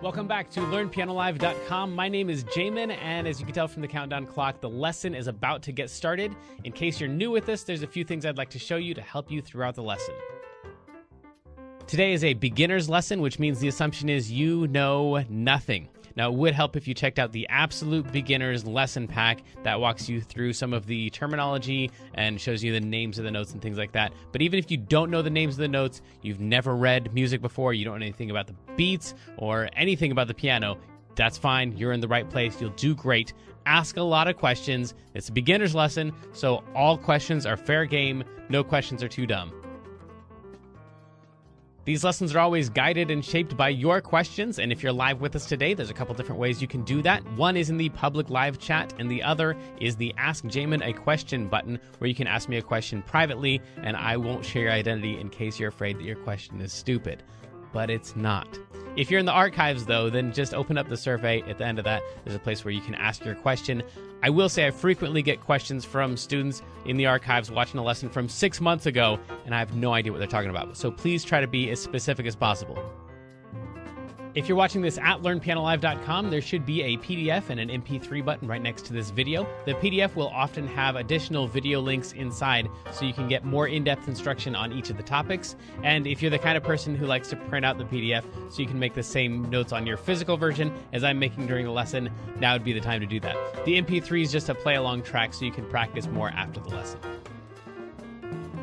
Welcome back to LearnPianoLive.com. My name is Jamin, and as you can tell from the countdown clock, the lesson is about to get started. In case you're new with this, there's a few things I'd like to show you to help you throughout the lesson. Today is a beginner's lesson, which means the assumption is you know nothing. Now, it would help if you checked out the Absolute Beginner's Lesson Pack that walks you through some of the terminology and shows you the names of the notes and things like that. But even if you don't know the names of the notes, you've never read music before, you don't know anything about the beats or anything about the piano, that's fine. You're in the right place. You'll do great. Ask a lot of questions. It's a beginner's lesson, so all questions are fair game. No questions are too dumb. These lessons are always guided and shaped by your questions, and if you're live with us today, there's a couple different ways you can do that. One is in the public live chat, and the other is the Ask Jamin a Question button, where you can ask me a question privately, and I won't share your identity in case you're afraid that your question is stupid. But it's not. If you're in the archives, though, then just open up the survey. At the end of that, there's a place where you can ask your question. I will say I frequently get questions from students in the archives watching a lesson from 6 months ago, and I have no idea what they're talking about. So please try to be as specific as possible. If you're watching this at LearnPianoLive.com, there should be a PDF and an MP3 button right next to this video. The PDF will often have additional video links inside, so you can get more in-depth instruction on each of the topics. And if you're the kind of person who likes to print out the PDF so you can make the same notes on your physical version as I'm making during the lesson, now would be the time to do that. The MP3 is just a play-along track so you can practice more after the lesson.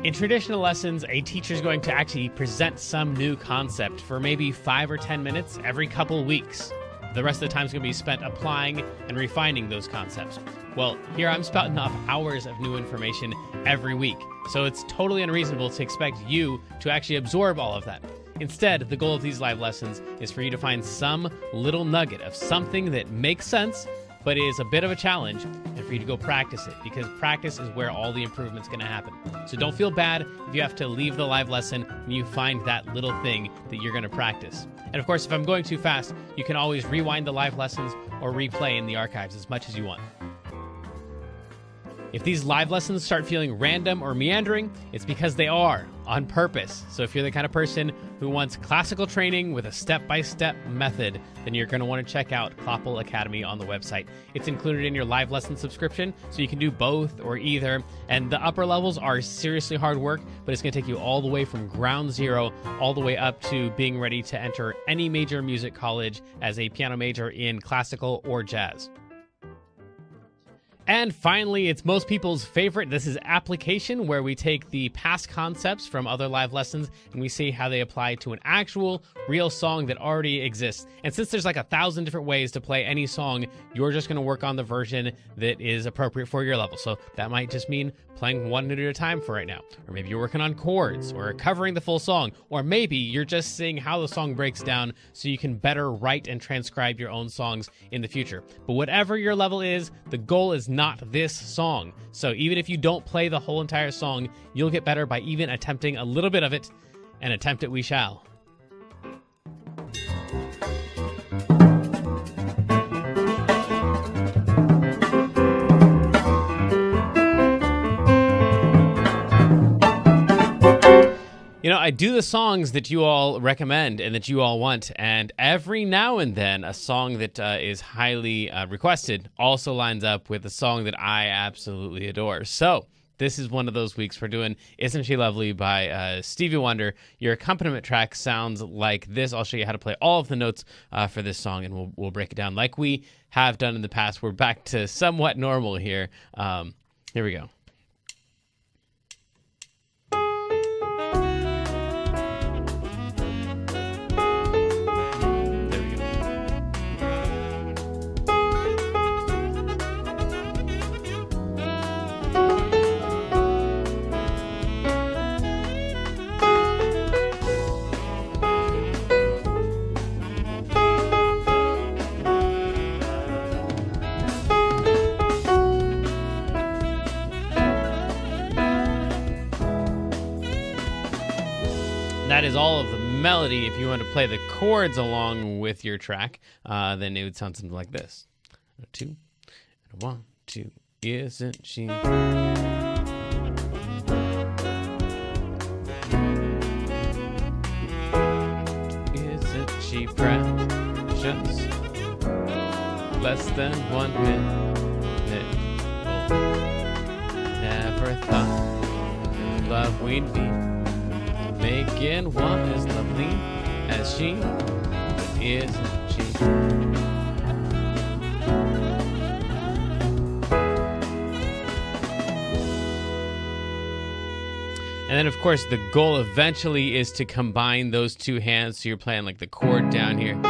In traditional lessons, a teacher is going to actually present some new concept for maybe 5 or 10 minutes every couple weeks. The rest of the time is going to be spent applying and refining those concepts. Well, here I'm spouting off hours of new information every week, so it's totally unreasonable to expect you to actually absorb all of that. Instead, the goal of these live lessons is for you to find some little nugget of something that makes sense, but is a bit of a challenge, and for you to go practice it, because practice is where all the improvement's going to happen. So don't feel bad if you have to leave the live lesson when you find that little thing that you're going to practice. And of course, if I'm going too fast, you can always rewind the live lessons or replay in the archives as much as you want. If these live lessons start feeling random or meandering, it's because they are, on purpose. So if you're the kind of person who wants classical training with a step-by-step method, then you're going to want to check out Kloppel Academy on the website. It's included in your live lesson subscription, so you can do both or either. And the upper levels are seriously hard work, but it's going to take you all the way from ground zero all the way up to being ready to enter any major music college as a piano major in classical or jazz. And finally, it's most people's favorite. This is application, where we take the past concepts from other live lessons and we see how they apply to an actual, real song that already exists. And since there's like 1,000 different ways to play any song, you're just going to work on the version that is appropriate for your level. So that might just mean playing one note at a time for right now. Or maybe you're working on chords or covering the full song. Or maybe you're just seeing how the song breaks down so you can better write and transcribe your own songs in the future. But whatever your level is, the goal is not this song. So even if you don't play the whole entire song, you'll get better by even attempting a little bit of it, and attempt it we shall. You know, I do the songs that you all recommend and that you all want, and every now and then a song that is highly requested also lines up with a song that I absolutely adore. So this is one of those weeks. We're doing Isn't She Lovely by Stevie Wonder. Your accompaniment track sounds like this. I'll show you how to play all of the notes for this song, and we'll break it down like we have done in the past. We're back to somewhat normal here. Here we go. That is all of the melody. If you want to play the chords along with your track, then it would sound something like this. 2, and 1, 2. Isn't she? Isn't she proud? questions. Less than 1 minute old. Never thought of love we'd be making one as lovely as she, but isn't she? And then, of course, the goal eventually is to combine those two hands. So you're playing like the chord down here.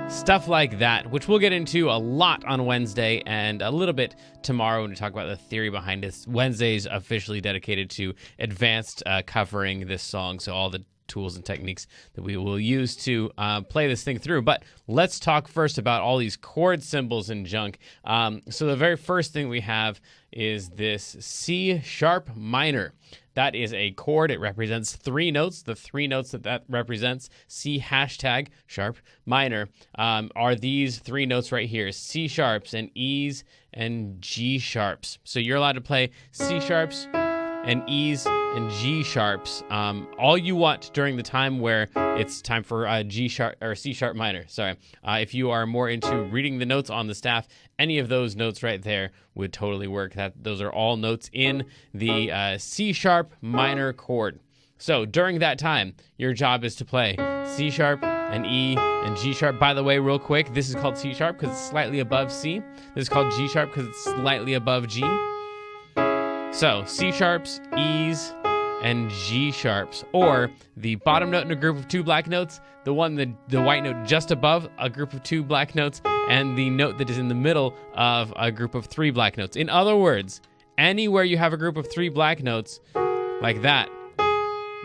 Stuff like that, which we'll get into a lot on Wednesday and a little bit tomorrow when we talk about the theory behind this. Wednesday's officially dedicated to advanced covering this song. So all the tools and techniques that we will use to play this thing through. But let's talk first about all these chord symbols and junk. So the very first thing we have is this C sharp minor. That is a chord. It represents 3 notes. The 3 notes that represents, C hashtag sharp minor, are these 3 notes right here, C sharps and E's and G sharps. So you're allowed to play C sharps and E's and G sharps all you want during the time where it's time for G sharp or C sharp minor. Sorry. If you are more into reading the notes on the staff, any of those notes right there would totally work. Those are all notes in the C sharp minor chord. So during that time, your job is to play C sharp and E and G sharp. By the way, real quick, this is called C sharp because it's slightly above C. This is called G sharp because it's slightly above G. So C sharps, E's, and G sharps, or the bottom note in a group of 2 black notes, the white note just above a group of 2 black notes, and the note that is in the middle of a group of 3 black notes. In other words, anywhere you have a group of 3 black notes like that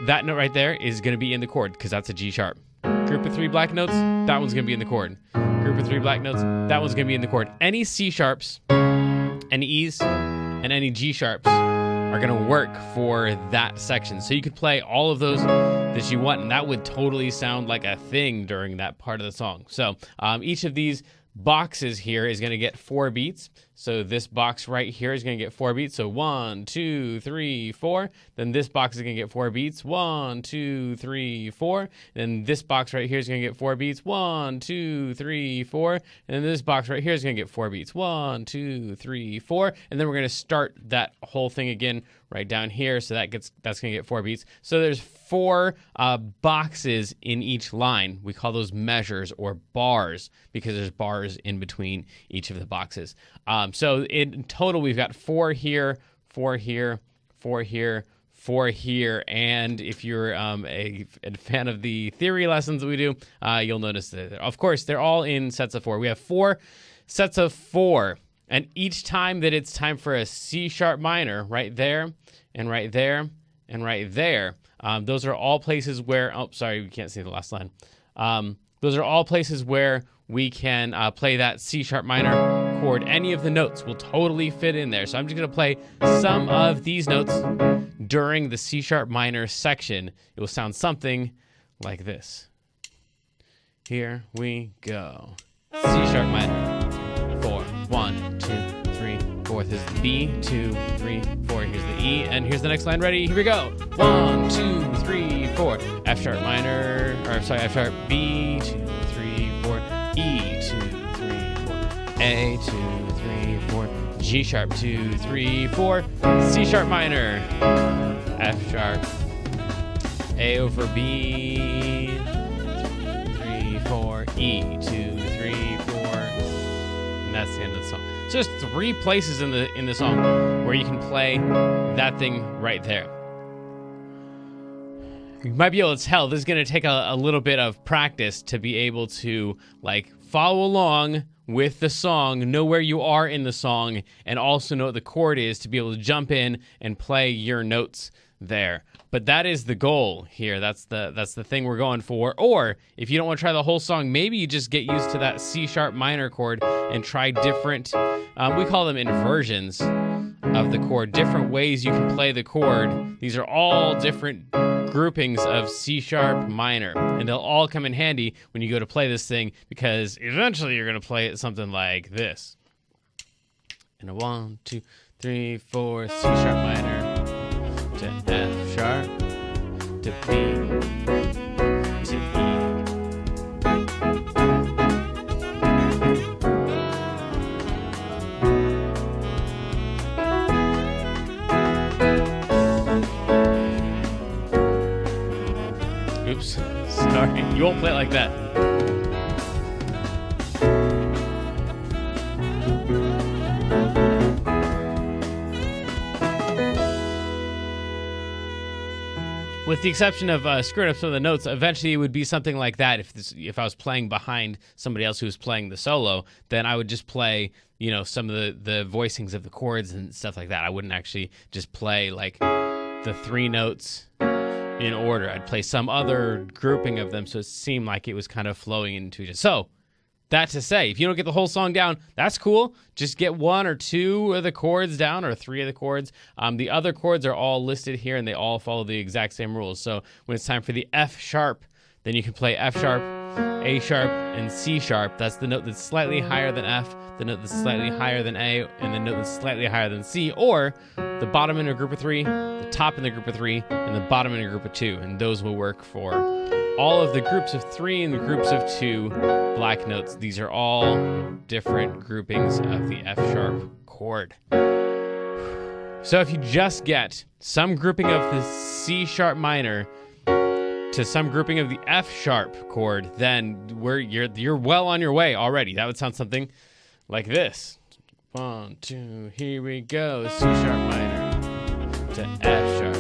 note right there is going to be in the chord because that's a G sharp. Group of 3 black notes, that one's going to be in the chord. Group of 3 black notes, that one's going to be in the chord. Any C sharps, any E's, and any G sharps are going to work for that section. So you could play all of those that you want, and that would totally sound like a thing during that part of the song. So each of these boxes here is going to get 4 beats. So this box right here is going to get 4 beats. So 1, 2, 3, 4. Then this box is going to get 4 beats. 1, 2, 3, 4. Then this box right here is going to get 4 beats. 1, 2, 3, 4. And then this box right here is going to get 4 beats. 1, 2, 3, 4. And then we're going to start that whole thing again right down here. So that's going to get 4 beats. So there's 4 boxes in each line. We call those measures or bars because there's bars in between each of the boxes. So in total, we've got 4 here, 4 here, 4 here, 4 here. And if you're a fan of the theory lessons that we do, you'll notice that, of course, they're all in sets of 4. We have 4 sets of 4. And each time that it's time for a C sharp minor, right there, and right there, and right there, those are all places where, oh, sorry, we can't see the last line. Those are all places where we can play that C sharp minor chord. Any of the notes will totally fit in there. So I'm just going to play some of these notes during the C sharp minor section. It will sound something like this. Here we go. C sharp minor. 4, 1, 2, 3, 4. This is the B, 2, 3, 4. Here's the E, and here's the next line. Ready? Here we go. 1, 2, 3, 4. F sharp minor, or sorry, F sharp, B, 2, 3, 4. E, 2, 3, 4. A, 2, 3, 4. G sharp, 2, 3, 4. C sharp minor. F sharp. A over B. 3, 4. E, 2, 3, 4. And that's the end of the song. So there's 3 places in the song where you can play that thing right there. You might be able to tell this is going to take a little bit of practice to be able to like follow along with the song, know where you are in the song, and also know what the chord is to be able to jump in and play your notes there. But that is the goal here. That's the thing we're going for. Or if you don't want to try the whole song, maybe you just get used to that C sharp minor chord and try different, we call them inversions of the chord, different ways you can play the chord. These are all different groupings of C sharp minor, and they'll all come in handy when you go to play this thing, because eventually you're going to play it something like this. And a 1, 2, 3, 4, C sharp minor to F sharp to B to E. Oops, sorry. You won't play it like that. With the exception of screwing up some of the notes, eventually it would be something like that. If I was playing behind somebody else who was playing the solo, then I would just play, some of the voicings of the chords and stuff like that. I wouldn't actually just play like the 3 notes in order. I'd play some other grouping of them so it seemed like it was kind of flowing into each other. So, that to say, if you don't get the whole song down, that's cool. Just get 1 or 2 of the chords down, or 3 of the chords. The other chords are all listed here, and they all follow the exact same rules. So when it's time for the F sharp, then you can play F sharp, A sharp, and C sharp. That's the note that's slightly higher than F, the note that's slightly higher than A, and the note that's slightly higher than C, or the bottom in a group of 3, the top in the group of 3, and the bottom in a group of 2. And those will work for all of the groups of 3 and the groups of 2 black notes. These are all different groupings of the F sharp chord. So if you just get some grouping of the C sharp minor to some grouping of the F sharp chord, then you're well on your way already. That would sound something like this. 1, 2, here we go. C sharp minor to F sharp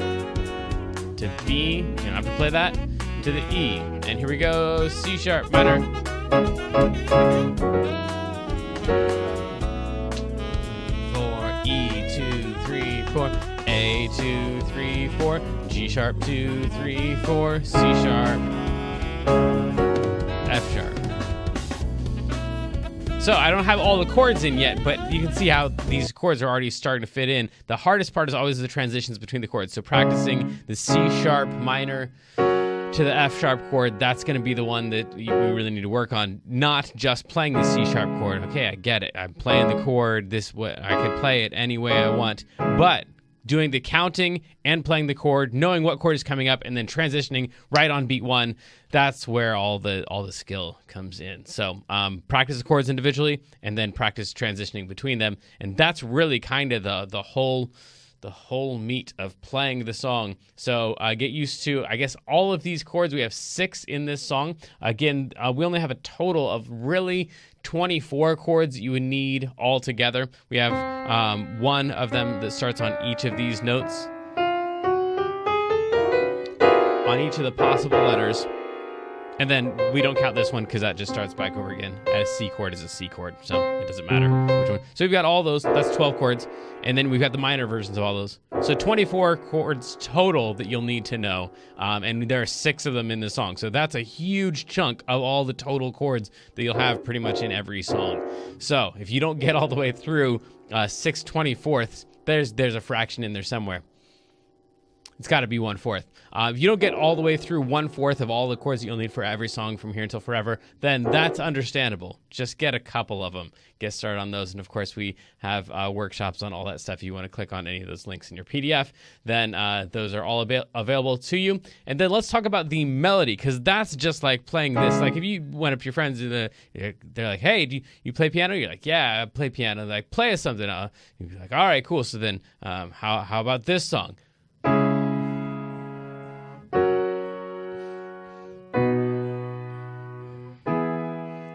to B. You don't have to play that. To the E, and here we go, C sharp minor, 4, E, 2, 3, 4, A, 2, 3, 4, G sharp, 2, 3, 4, C sharp, F sharp. So I don't have all the chords in yet, but you can see how these chords are already starting to fit in. The hardest part is always the transitions between the chords. So practicing the C sharp minor to the F sharp chord, that's going to be the one that we really need to work on, not just playing the C sharp chord. Okay, I get it. I'm playing the chord this way. I can play it any way I want, but doing the counting and playing the chord, knowing what chord is coming up, and then transitioning right on beat 1, that's where all the skill comes in. So practice the chords individually, and then practice transitioning between them, and that's really kind of the whole meat of playing the song. So get used to, I guess, all of these chords. We have 6 in this song. Again, we only have a total of really 24 chords that you would need all together. We have 1 of them that starts on each of these notes, on each of the possible letters. And then we don't count this one because that just starts back over again. And a C chord is a C chord, so it doesn't matter which one. So we've got all those. That's 12 chords. And then we've got the minor versions of all those. So 24 chords total that you'll need to know. And there are 6 of them in the song. So that's a huge chunk of all the total chords that you'll have pretty much in every song. So if you don't get all the way through 6/24, there's a fraction in there somewhere. It's got to be 1/4. If you don't get all the way through 1/4 of all the chords that you'll need for every song from here until forever, then that's understandable. Just get a couple of them. Get started on those. And of course, we have workshops on all that stuff. If you want to click on any of those links in your PDF, then those are all available to you. And then let's talk about the melody, because that's just like playing this. Like if you went up to your friends, and they're like, hey, do you play piano? You're like, yeah, I play piano. They're like, play us something. You'd be like, all right, cool. So then how about this song?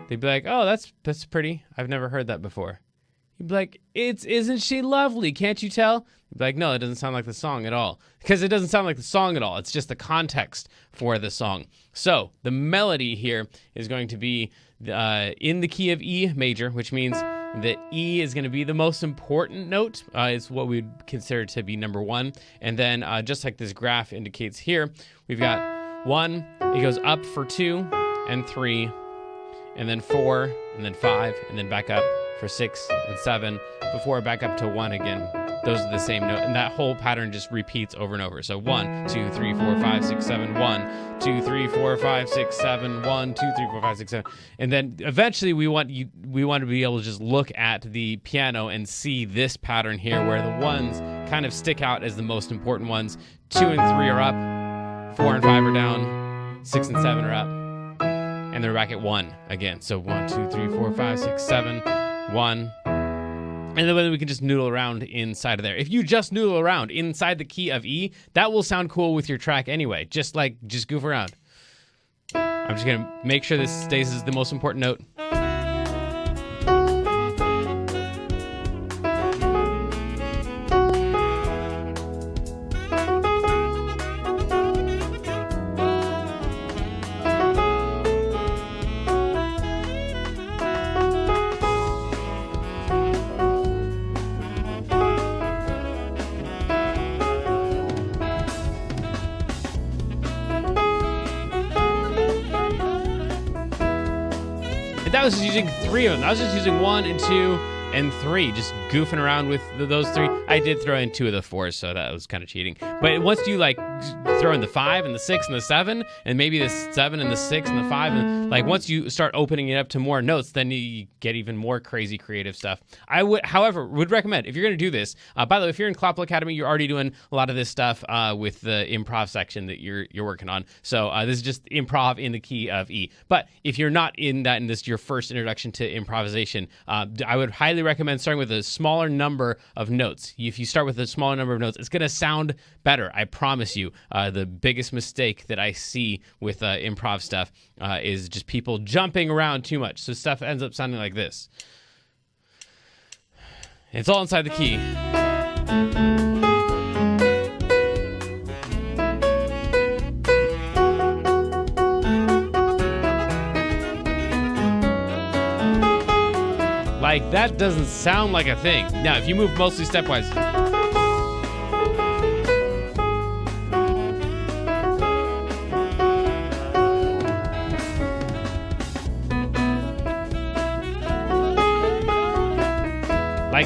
They'd be like, oh, that's pretty. I've never heard that before. You'd be like, isn't she lovely? Can't you tell? You'd be like, no, it doesn't sound like the song at all. Because it doesn't sound like the song at all. It's just the context for the song. So the melody here is going to be in the key of E major, which means that E is going to be the most important note. It's what we'd consider to be number 1. And then just like this graph indicates here, we've got 1, it goes up for 2 and 3, and then 4, and then 5, and then back up for 6 and 7 before back up to 1 again. Those are the same note, and that whole pattern just repeats over and over. So 1, 2, 3, 4, 5, 6, 7, 1, 2, 3, 4, 5, 6, 7, 1, 2, 3, 4, 5, 6, 7. And then eventually we want to be able to just look at the piano and see this pattern here where the ones kind of stick out as the most important ones. 2 and 3 are up, 4 and 5 are down, 6 and 7 are up, and they're back at 1 again. So 1, 2, 3, 4, 5, 6, 7, 1. And then we can just noodle around inside of there. If you just noodle around inside the key of E, that will sound cool with your track anyway. Just goof around. I'm just going to make sure this stays as the most important note. That was just using 3 of them. I was just using 1 and 2 and 3, just goofing around with those 3. I did throw in 2 of the 4s, so that was kind of cheating. But once you throw in the 5 and the 6 and the 7, and maybe the 7 and the 6 and the 5, and once you start opening it up to more notes, then you get even more crazy creative stuff. I would, however, recommend, if you're going to do this, by the way, if you're in Clopple Academy, you're already doing a lot of this stuff with the improv section that you're working on. So this is just improv in the key of E. But if you're not in that, and this is your first introduction to improvisation, I would highly recommend starting with a smaller number of notes. If you start with a smaller number of notes, it's going to sound better. I promise you. The biggest mistake that I see with improv stuff is just people jumping around too much. So stuff ends up sounding like this. It's all inside the key. That doesn't sound like a thing. Now, if you move mostly stepwise,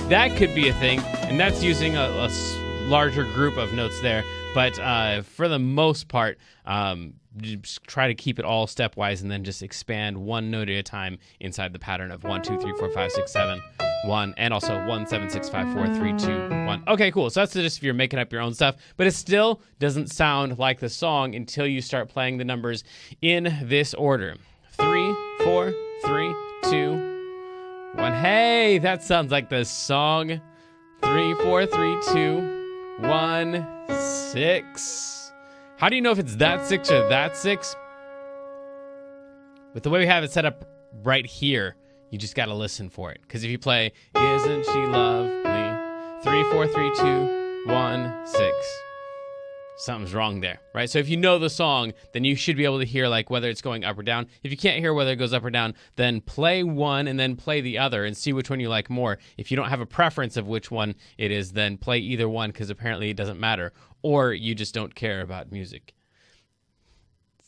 that could be a thing, and that's using a larger group of notes there. But for the most part, just try to keep it all stepwise, and then just expand one note at a time inside the pattern of 1, 2, 3, 4, 5, 6, 7, 1, and also 1, 7, 6, 5, 4, 3, 2, 1. Okay, cool. So that's just if you're making up your own stuff, but it still doesn't sound like the song until you start playing the numbers in this order: 3, 4, 3, 2, 1. Hey, that sounds like the song. 3, 4, 3, 2, 1, 6. How do you know if it's that 6 or that 6? With the way we have it set up right here, you just got to listen for it. Because if you play, isn't she lovely? 3, 4, 3, 2, 1, 6. Something's wrong there, right? So if you know the song, then you should be able to hear whether it's going up or down. If you can't hear whether it goes up or down, then play one and then play the other and see which one you like more. If you don't have a preference of which one it is, then play either one, because apparently it doesn't matter. Or you just don't care about music.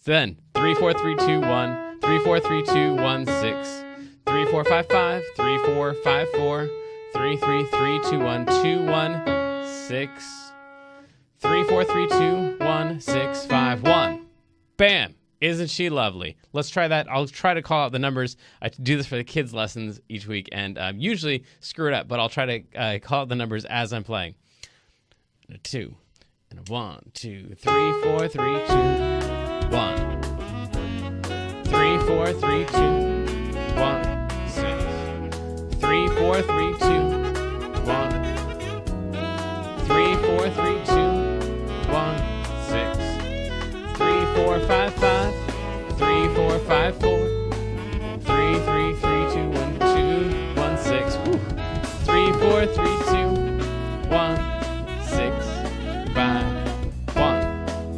Then 3, 4, 3, 2, 1, 3, 4, 3, 2, 1, 6, 3, 4, 5, 5, 3, 4, 5, 4, 3, 3, 3, 2, 1, 2, 1, 6, 3, 4, 3, 2, 1, 6, 5, 1. Bam! Isn't she lovely? Let's try that. I'll try to call out the numbers. I do this for the kids' lessons each week, and usually screw it up, but I'll try to call out the numbers as I'm playing. And a 2, and a 1, 2, 3, 4, 3, 2, 1. 3, 4, 3, 2, 1, 6. 3, 4, 3, 2, 1. 3, 4, 3, 2, 1, 6. 3, 4, 5, 5. 3, 4, 5, 4. 3, 3, 3, 2, 1, 2, 1, 6. Whew. 3, 4, 3, 2, 1, 6, 5, 1.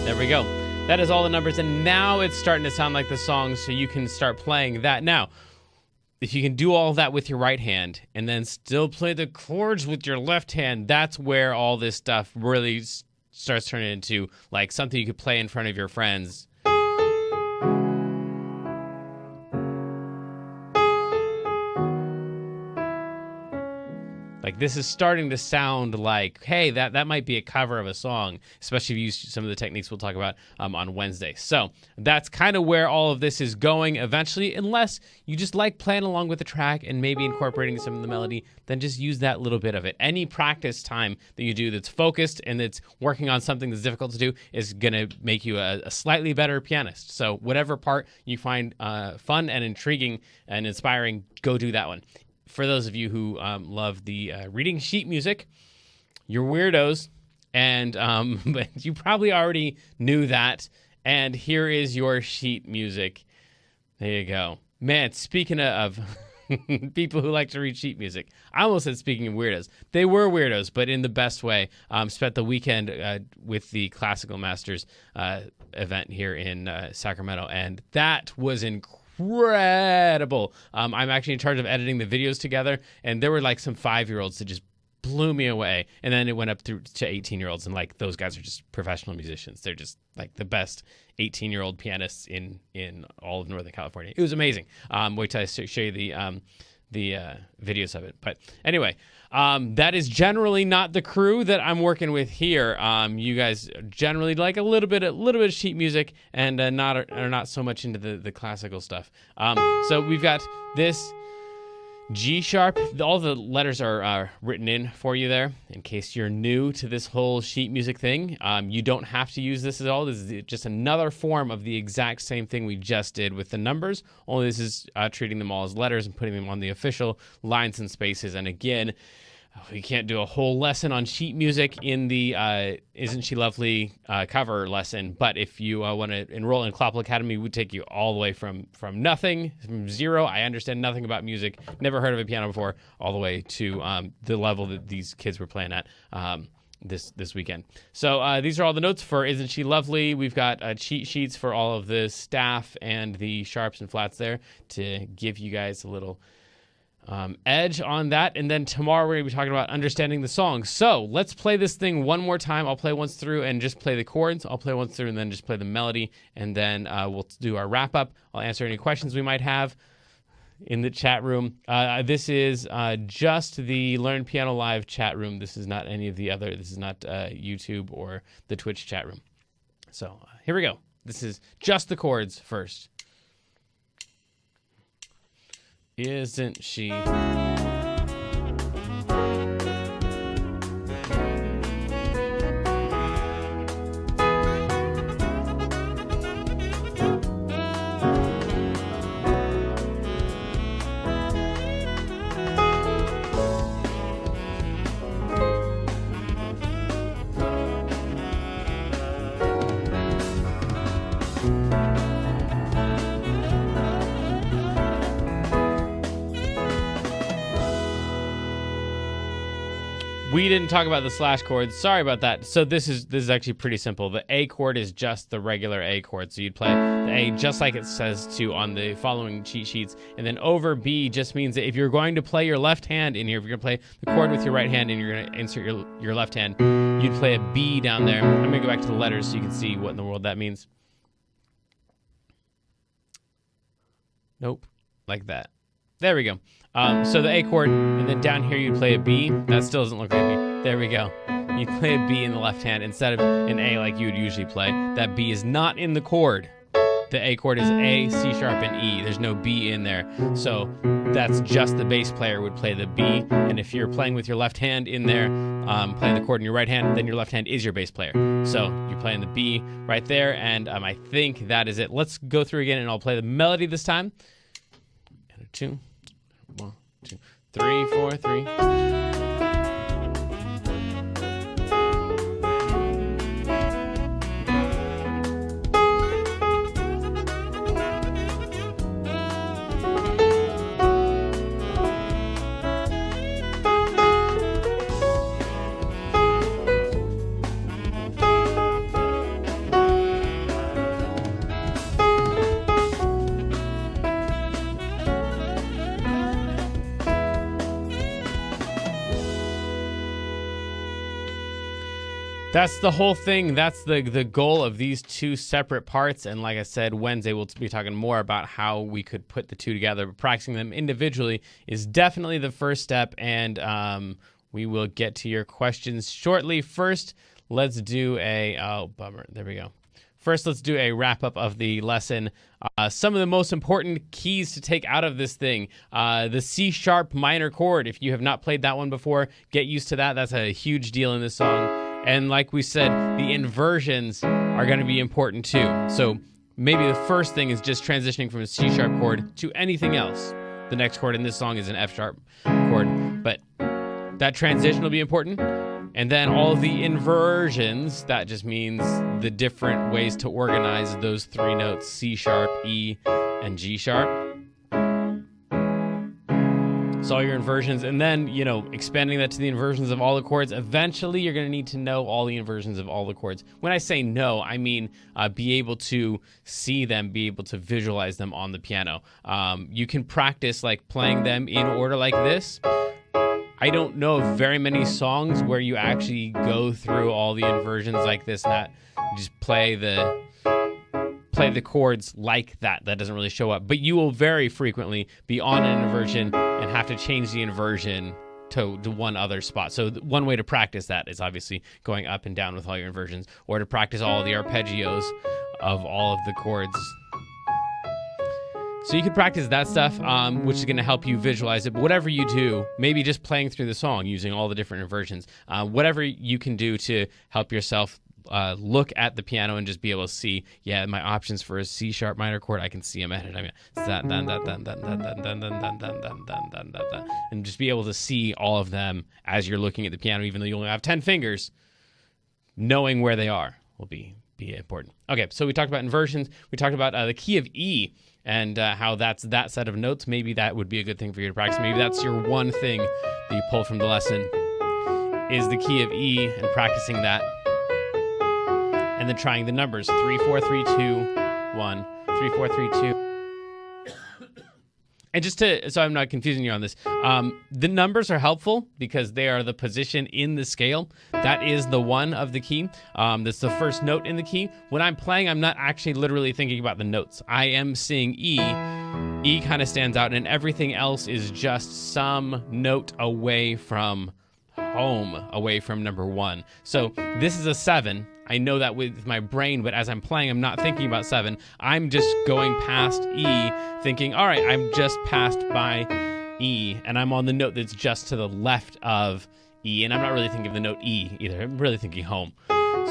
There we go. That is all the numbers, and now it's starting to sound like the song, so you can start playing that. Now, if you can do all that with your right hand and then still play the chords with your left hand, that's where all this stuff really starts turning into something you could play in front of your friends. Like, this is starting to sound like, hey, that might be a cover of a song, especially if you use some of the techniques we'll talk about on Wednesday. So that's kind of where all of this is going eventually, unless you just like playing along with the track and maybe incorporating some of the melody, then just use that little bit of it. Any practice time that you do that's focused and that's working on something that's difficult to do is going to make you a slightly better pianist. So whatever part you find fun and intriguing and inspiring, go do that one. For those of you who love the reading sheet music, you're weirdos, and but you probably already knew that. And here is your sheet music. There you go. Man, speaking of people who like to read sheet music, I almost said speaking of weirdos. They were weirdos, but in the best way. Spent the weekend with the Classical Masters event here in Sacramento, and that was incredible. I'm actually in charge of editing the videos together, and there were like some 5-year-olds that just blew me away. And then it went up through to 18-year-olds, and like those guys are just professional musicians. They're just like the best 18-year-old pianists in all of Northern California. It was amazing. Wait till I show you the videos of it. But anyway, that is generally not the crew that I'm working with here. You guys generally like a little bit of sheet music and are not so much into the classical stuff. So we've got this G sharp. All the letters are written in for you there in case you're new to this whole sheet music thing. You don't have to use this at all. This is just another form of the exact same thing we just did with the numbers, only this is treating them all as letters and putting them on the official lines and spaces. And again, we can't do a whole lesson on sheet music in the Isn't She Lovely cover lesson, but if you want to enroll in Clopple Academy, we would take you all the way from nothing, from zero, I understand nothing about music, never heard of a piano before, all the way to the level that these kids were playing at this weekend. So these are all the notes for Isn't She Lovely. We've got cheat sheets for all of the staff and the sharps and flats there to give you guys a little edge on that. And then tomorrow we're going to be talking about understanding the song. So let's play this thing one more time. I'll play once through and just play the chords. I'll play once through and then just play the melody. And then we'll do our wrap up. I'll answer any questions we might have in the chat room. This is just the Learn Piano Live chat room. This is not any of the other. This is not YouTube or the Twitch chat room. So here we go. This is just the chords first. Isn't she? We didn't talk about the slash chords. Sorry about that. So this is actually pretty simple. The A chord is just the regular A chord. So you'd play the A just like it says to on the following cheat sheets. And then over B just means that if you're going to play your left hand in here, if you're going to play the chord with your right hand and you're going to insert your left hand, you'd play a B down there. I'm going to go back to the letters so you can see what in the world that means. Nope. Like that. There we go. So the A chord, and then down here you'd play a B. That still doesn't look like a B. There we go. You play a B in the left hand instead of an A like you would usually play. That B is not in the chord. The A chord is A, C sharp, and E. There's no B in there. So that's just the bass player would play the B. And if you're playing with your left hand in there, playing the chord in your right hand, then your left hand is your bass player. So you're playing the B right there, and I think that is it. Let's go through again, and I'll play the melody this time. 2, 1, 2, 3, 4, 3. That's the whole thing. That's the goal of these two separate parts. And like I said, Wednesday we'll be talking more about how we could put the two together. But practicing them individually is definitely the first step. And We will get to your questions shortly. First, let's do oh, bummer. There we go. First, let's do a wrap-up of the lesson. Some of the most important keys to take out of this thing. The C-sharp minor chord. If you have not played that one before, get used to that. That's a huge deal in this song. And like we said, the inversions are going to be important too. So maybe the first thing is just transitioning from a C-sharp chord to anything else. The next chord in this song is an F-sharp chord, but that transition will be important. And then all of the inversions, that just means the different ways to organize those three notes, C sharp, E, and G sharp. So all your inversions, and then, expanding that to the inversions of all the chords. Eventually, you're going to need to know all the inversions of all the chords. When I say know, I mean be able to see them, be able to visualize them on the piano. You can practice like playing them in order like this. I don't know of very many songs where you actually go through all the inversions like this, not just play the chords like that. That doesn't really show up. But you will very frequently be on an inversion and have to change the inversion to one other spot. So one way to practice that is obviously going up and down with all your inversions, or to practice all the arpeggios of all of the chords. So you can practice that stuff, which is going to help you visualize it. But whatever you do, maybe just playing through the song using all the different inversions, whatever you can do to help yourself look at the piano and just be able to see, my options for a C sharp minor chord, I can see them ahead of time. And just be able to see all of them as you're looking at the piano, even though you only have 10 fingers. Knowing where they are will be important. Okay, so we talked about inversions. We talked about the key of E. And how that's that set of notes. Maybe that would be a good thing for you to practice. Maybe that's your one thing that you pull from the lesson is the key of E and practicing that. And then trying the numbers 3, 4, 3, 2, 1, 3, 4, 3, 2. And just so I'm not confusing you on this, the numbers are helpful because they are the position in the scale. That is the one of the key. That's the first note in the key. When I'm playing, I'm not actually literally thinking about the notes. I am seeing E. E kind of stands out, and everything else is just some note away from home, away from number 1. So this is a 7. I know that with my brain, but as I'm playing, I'm not thinking about 7. I'm just going past E, thinking, all right, I'm just passed by E, and I'm on the note that's just to the left of E, and I'm not really thinking of the note E either. I'm really thinking home.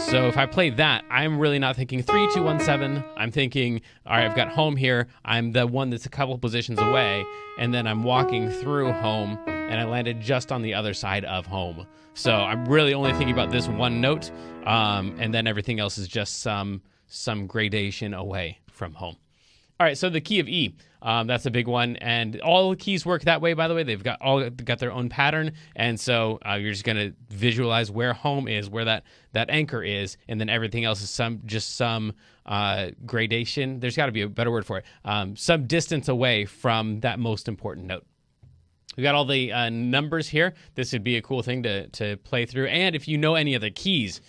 So if I play that, I'm really not thinking 3, 2, 1, 7. I'm thinking, all right, I've got home here. I'm the one that's a couple positions away, and then I'm walking through home, and I landed just on the other side of home. So I'm really only thinking about this one note, and then everything else is just some gradation away from home. All right, so the key of E, that's a big one, and all the keys work that way, by the way. They've got their own pattern, and so you're just going to visualize where home is, where that anchor is, and then everything else is some gradation. There's got to be a better word for it. Some distance away from that most important note. We got all the numbers here. This would be a cool thing to play through. And if you know any of the keys,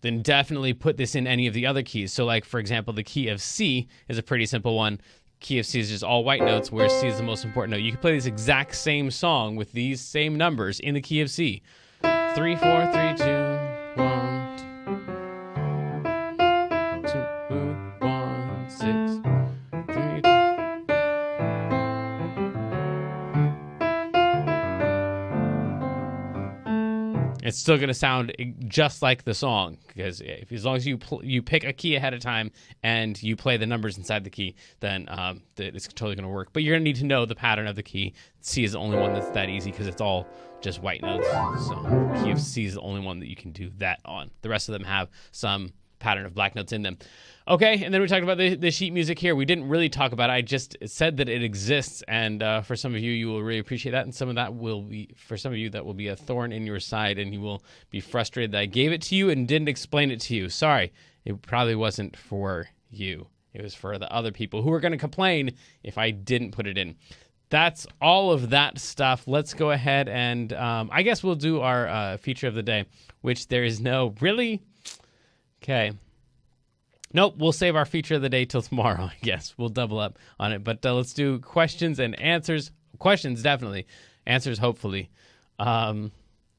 then definitely put this in any of the other keys. So like, for example, the key of C is a pretty simple one. Key of C is just all white notes, where C is the most important note. You can play this exact same song with these same numbers in the key of C. 3, 4, 3, 2, 1, 2, 1, 6, 3, 2. It's still going to sound just like the song, because as long as you pick a key ahead of time and you play the numbers inside the key, then it's totally going to work. But you're going to need to know the pattern of the key. C is the only one that's that easy because it's all just white notes. So key of C is the only one that you can do that on. The rest of them have some pattern of black notes in them. Okay, and then we talked about the sheet music here. We didn't really talk about it. I just said that it exists, and for some of you, you will really appreciate that, and some of that will be, for some of you, that will be a thorn in your side, and you will be frustrated that I gave it to you and didn't explain it to you. Sorry, it probably wasn't for you. It was for the other people who are going to complain if I didn't put it in. That's all of that stuff. Let's go ahead and I guess we'll do our feature of the day, which there is no, really? Okay. Nope, we'll save our feature of the day till tomorrow, I guess. We'll double up on it. But let's do questions and answers. Questions, definitely. Answers, hopefully.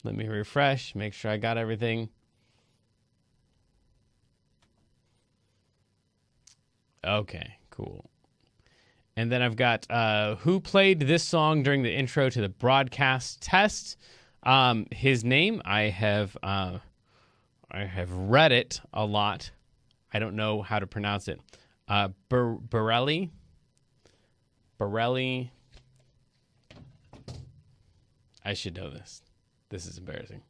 Let me refresh, make sure I got everything. Okay, cool. And then I've got who played this song during the intro to the broadcast test. His name, I have read it a lot. I don't know how to pronounce it. Borelli. I should know this. This is embarrassing.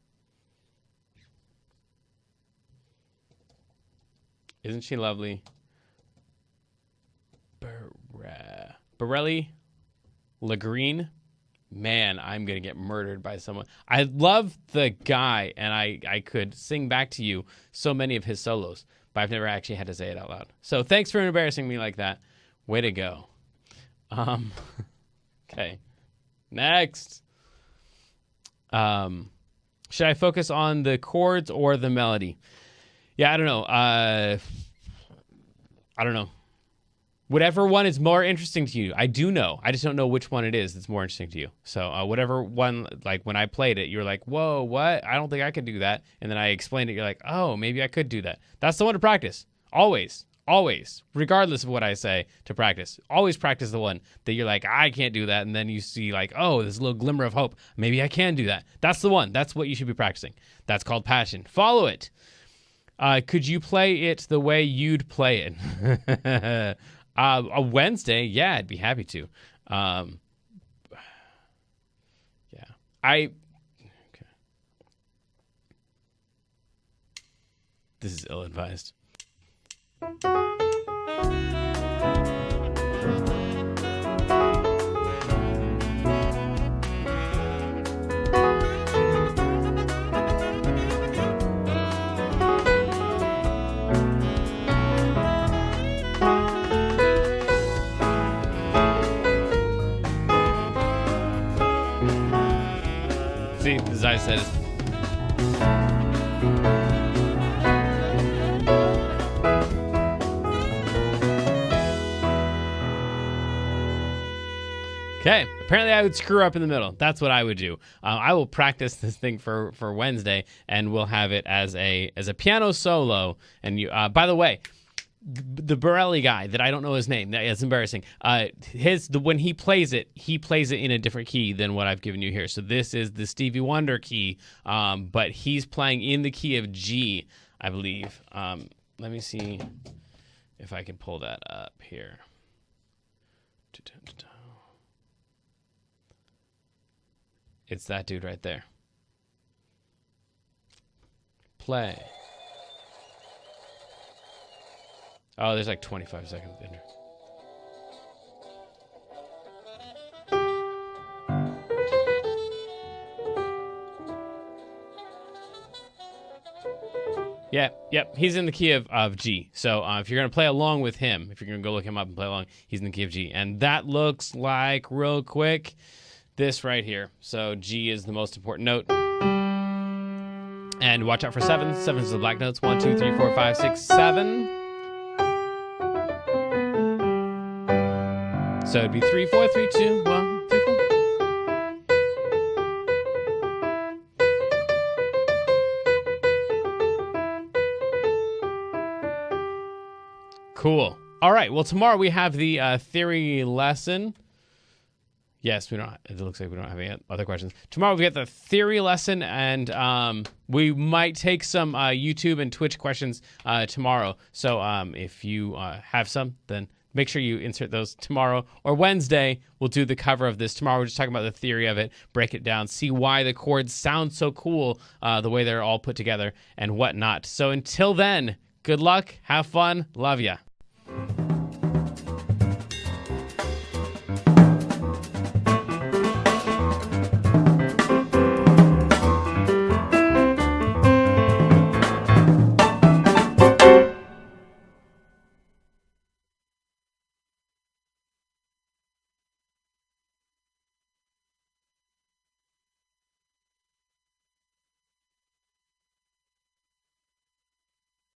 Isn't she lovely? Borelli Lagreen. Man, I'm going to get murdered by someone. I love the guy, and I could sing back to you so many of his solos, but I've never actually had to say it out loud. So thanks for embarrassing me like that. Way to go. Okay. Next. Should I focus on the chords or the melody? Yeah, I don't know. I don't know. Whatever one is more interesting to you. I do know. I just don't know which one it is that's more interesting to you. So whatever one, like when I played it, you're like, whoa, what? I don't think I could do that. And then I explained it. You're like, oh, maybe I could do that. That's the one to practice. Always. Always. Regardless of what I say to practice. Always practice the one that you're like, I can't do that. And then you see like, oh, there's a little glimmer of hope. Maybe I can do that. That's the one. That's what you should be practicing. That's called passion. Follow it. Could you play it the way you'd play it? A Wednesday, yeah, I'd be happy to. Yeah, okay. This is ill-advised. See, as I said, okay. Apparently, I would screw up in the middle. That's what I would do. I will practice this thing for Wednesday, and we'll have it as a piano solo. And you, by the way, the Borelli guy that I don't know his name. It's embarrassing. When he plays it in a different key than what I've given you here. So this is the Stevie Wonder key, but he's playing in the key of G, I believe. Let me see if I can pull that up here. It's that dude right there. Play. Oh, there's like 25 seconds in there. Yep. He's in the key of G. So if you're going to play along with him, if you're going to go look him up and play along, he's in the key of G. And that looks like, real quick, this right here. So G is the most important note. And watch out for sevens. Sevens are the black notes. 1, 2, 3, 4, 5, 6, 7. So it'd be 3, 4, 3, 2, 1, 3, 4. Cool. All right. Well, tomorrow we have the theory lesson. Yes, we don't. It looks like we don't have any other questions. Tomorrow we get the theory lesson, and we might take some YouTube and Twitch questions tomorrow. So if you have some, then make sure you insert those tomorrow. Or Wednesday, we'll do the cover of this. Tomorrow we're just talking about the theory of it, break it down, see why the chords sound so cool, the way they're all put together and whatnot. So until then, good luck, have fun, love ya.